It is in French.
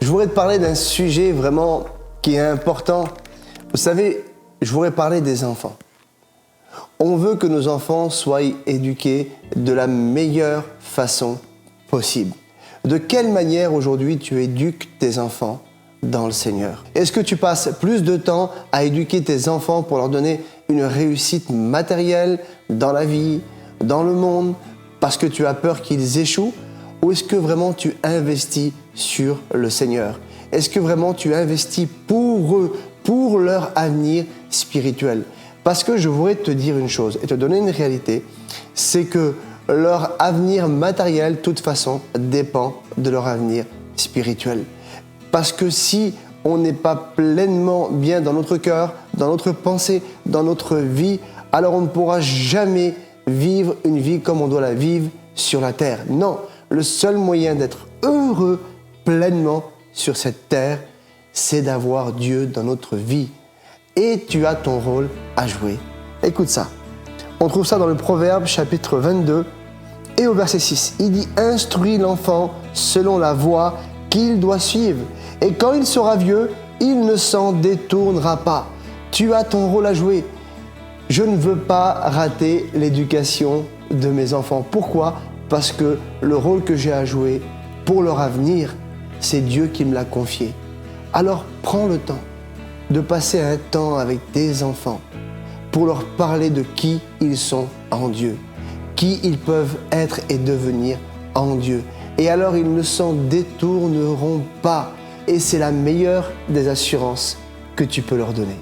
Je voudrais te parler d'un sujet vraiment qui est important. Vous savez, je voudrais parler des enfants. On veut que nos enfants soient éduqués de la meilleure façon possible. De quelle manière aujourd'hui tu éduques tes enfants dans le Seigneur? Est-ce que tu passes plus de temps à éduquer tes enfants pour leur donner une réussite matérielle dans la vie, dans le monde, parce que tu as peur qu'ils échouent? Ou est-ce que vraiment tu investis sur le Seigneur? Est-ce que vraiment tu investis pour eux, pour leur avenir spirituel? Parce que je voudrais te dire une chose et te donner une réalité, c'est que leur avenir matériel, de toute façon, dépend de leur avenir spirituel. Parce que si on n'est pas pleinement bien dans notre cœur, dans notre pensée, dans notre vie, alors on ne pourra jamais vivre une vie comme on doit la vivre sur la terre. Non, le seul moyen d'être heureux pleinement sur cette terre, c'est d'avoir Dieu dans notre vie. Et tu as ton rôle à jouer. Écoute ça. On trouve ça dans le Proverbe chapitre 22 et au verset 6. Il dit « Instruis l'enfant selon la voie qu'il doit suivre. Et quand il sera vieux, il ne s'en détournera pas. » Tu as ton rôle à jouer. Je ne veux pas rater l'éducation de mes enfants. Pourquoi? Parce que le rôle que j'ai à jouer pour leur avenir, c'est Dieu qui me l'a confié. Alors prends le temps de passer un temps avec tes enfants pour leur parler de qui ils sont en Dieu, qui ils peuvent être et devenir en Dieu. Et alors ils ne s'en détourneront pas. Et c'est la meilleure des assurances que tu peux leur donner.